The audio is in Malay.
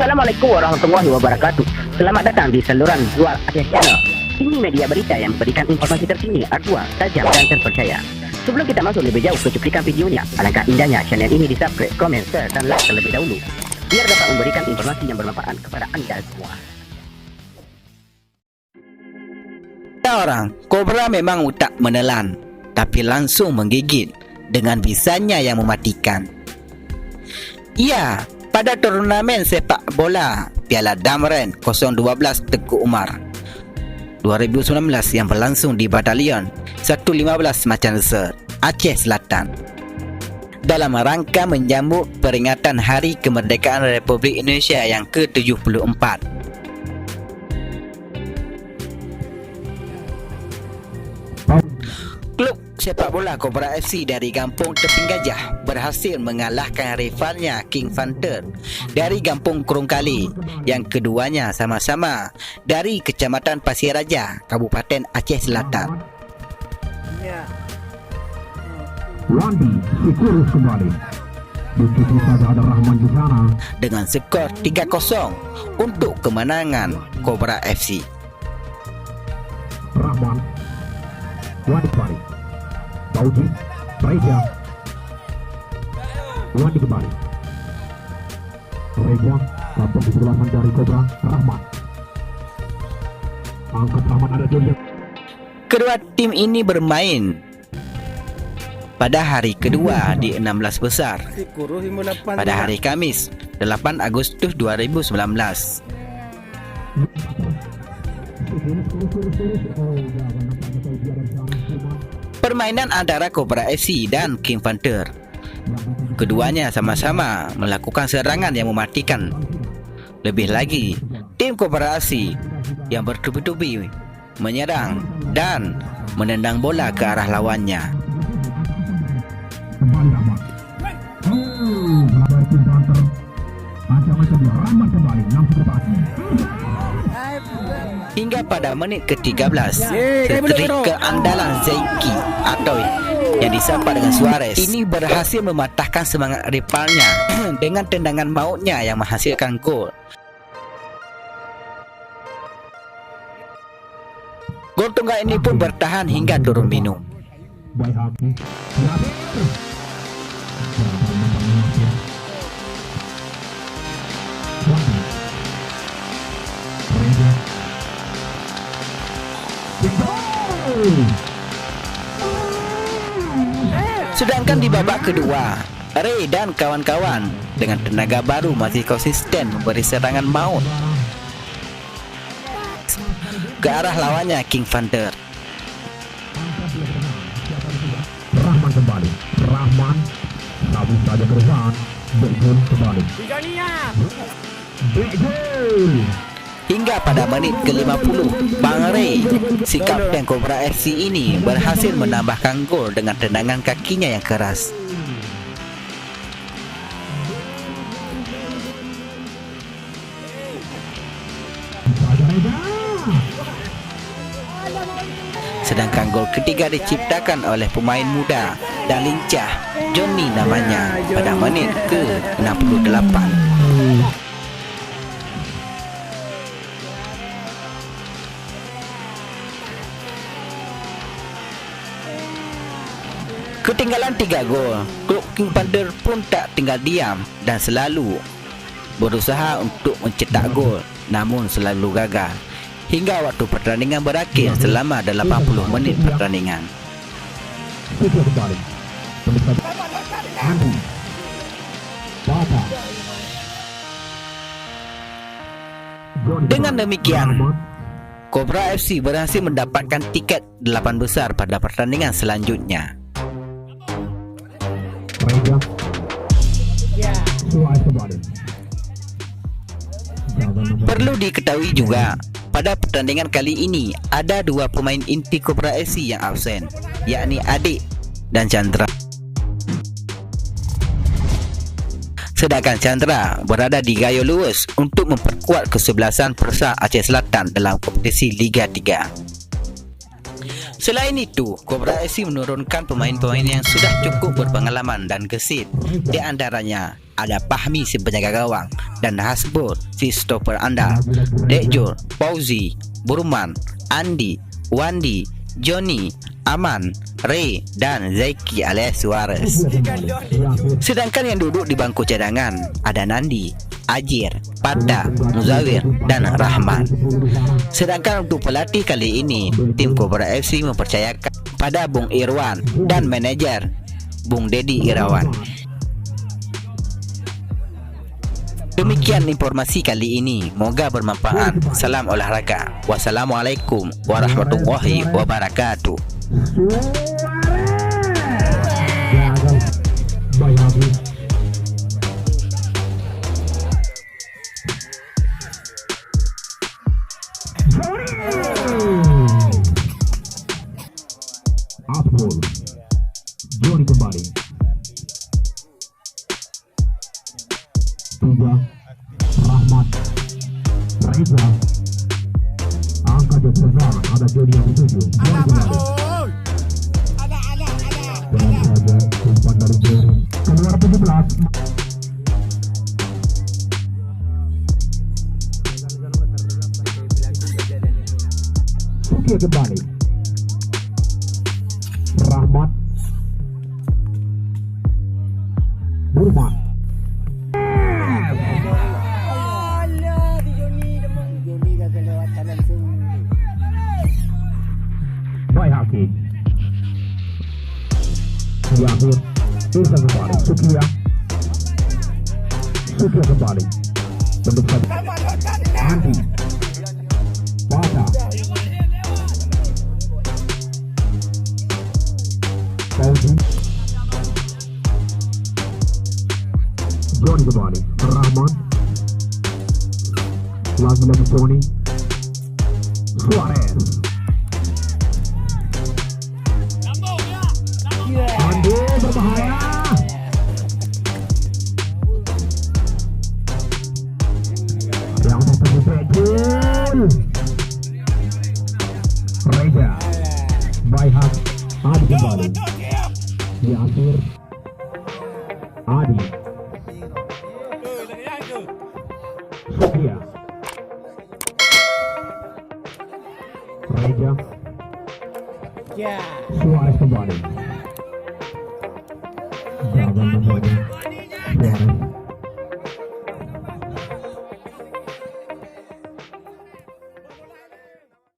Assalamualaikum warahmatullahi wabarakatuh. Selamat datang di saluran Luar Aceh Channel. Ini media berita yang memberikan informasi terkini, aktual, tajam dan terpercaya. Sebelum kita masuk lebih jauh ke cuplikan videonya, alangkah indahnya channel ini di-subscribe, komen, share dan like terlebih dahulu, biar dapat memberikan informasi yang bermanfaat kepada anda semua. Kata orang, kobra memang tak menelan, tapi langsung menggigit dengan bisanya yang mematikan. Ya, pada turnamen sepak bola Piala Damren 012 Teguh Umar 2019 yang berlangsung di Batalion 115 Macanesar, Aceh Selatan, dalam rangka menyambut peringatan Hari Kemerdekaan Republik Indonesia yang ke-74. Klub sepak bola Kobra FC dari Kampung Teping Gajah berhasil mengalahkan rivalnya King Panther dari Kampung Kurungkali, yang keduanya sama-sama dari Kecamatan Pasir Raja, Kabupaten Aceh Selatan. Wandi dikurus kembali. Begitu saja ada Rahman di sana. Dengan skor 3-0 untuk kemenangan Kobra FC. Rahman, Wandi kembali. Taudi, Reja. Wandi kembali. Reja, langsung di sebelahan dari Kobra. Rahman. Angkat Rahman, ada Julian. Kedua tim ini bermain pada hari kedua di 16 besar pada hari Kamis 8 Agustus 2019. Permainan antara Kobra FC dan King Panther, keduanya sama-sama melakukan serangan yang mematikan. Lebih lagi, tim Kobra FC yang bertubi-tubi menyerang dan menendang bola ke arah lawannya. Kembali Rahman. Melawan tim Panther. Macam-macam dia. Rahman kembali. Langsung ke atas. Hingga pada menit ke-13, setrik keandalan Zaiki atau yang disapa dengan Suarez ini berhasil mematahkan semangat rivalnya dengan tendangan mautnya yang menghasilkan gol. Gol tunggal ini pun bertahan hingga turun minum. Baik Haki. Sedangkan di babak kedua, Ray dan kawan-kawan dengan tenaga baru masih konsisten memberi serangan maut ke arah lawannya King Panther. Rahman kembali. Rahman sabun saja ke depan. Bergol kembali. Bergol. Hingga pada menit ke-50, Bang Ray, si kapten Kobra FC ini berhasil menambahkan gol dengan tendangan kakinya yang keras. Sedangkan gol ketiga diciptakan oleh pemain muda dan lincah Johnny namanya pada menit ke-68. Ketinggalan 3 gol, klub King Panther pun tak tinggal diam dan selalu berusaha untuk mencetak gol, namun selalu gagal hingga waktu pertandingan berakhir selama 80 menit pertandingan. Dengan demikian, Kobra FC berhasil mendapatkan tiket 8 besar pada pertandingan selanjutnya. Perlu diketahui juga, pada pertandingan kali ini ada 2 pemain inti Kobra FC yang absen, yakni Adik dan Chandra. Sedangkan Chandra berada di Gayo Luwes untuk memperkuat kesebelasan Persal Aceh Selatan dalam kompetisi Liga 3. Selain itu, Cobra FC menurunkan pemain-pemain yang sudah cukup berpengalaman dan gesit. Di antaranya ada Fahmi si penjaga gawang dan Hasbur si stopper andal, Dekjur, Fauzi, Burman, Andi, Wandi, Johnny, Aman, Ray dan Zaiki alias Suarez. Sedangkan yang duduk di bangku cadangan ada Nandi, Ajir, Pada, Muzawir dan Rahman. Sedangkan untuk pelatih kali ini, tim Cobra FC mempercayakan pada Bung Irwan dan manajer Bung Dedi Irawan. Demikian informasi kali ini, moga bermanfaat. Salam olahraga. Wassalamualaikum warahmatullahi wabarakatuh. Asbol Joni kembali 3 Rahmat Reza angkat dia besar ada Joni yang dituju Joni kembali dengan saja umpan dari Joni keluar 17 Suki kembali Rahmat Burman Baik Haki Yahud Irsa kembali Sukia kembali bentuk saja Andi Pada Fauzi Joni kembali Rahman lagi Joni Suarez Andi berbahaya yang tertuju Bekul Reza Bayhak Adi kembali Yasir Adi Sofia Reza Suarez kembali Jangan membuatnya Suarez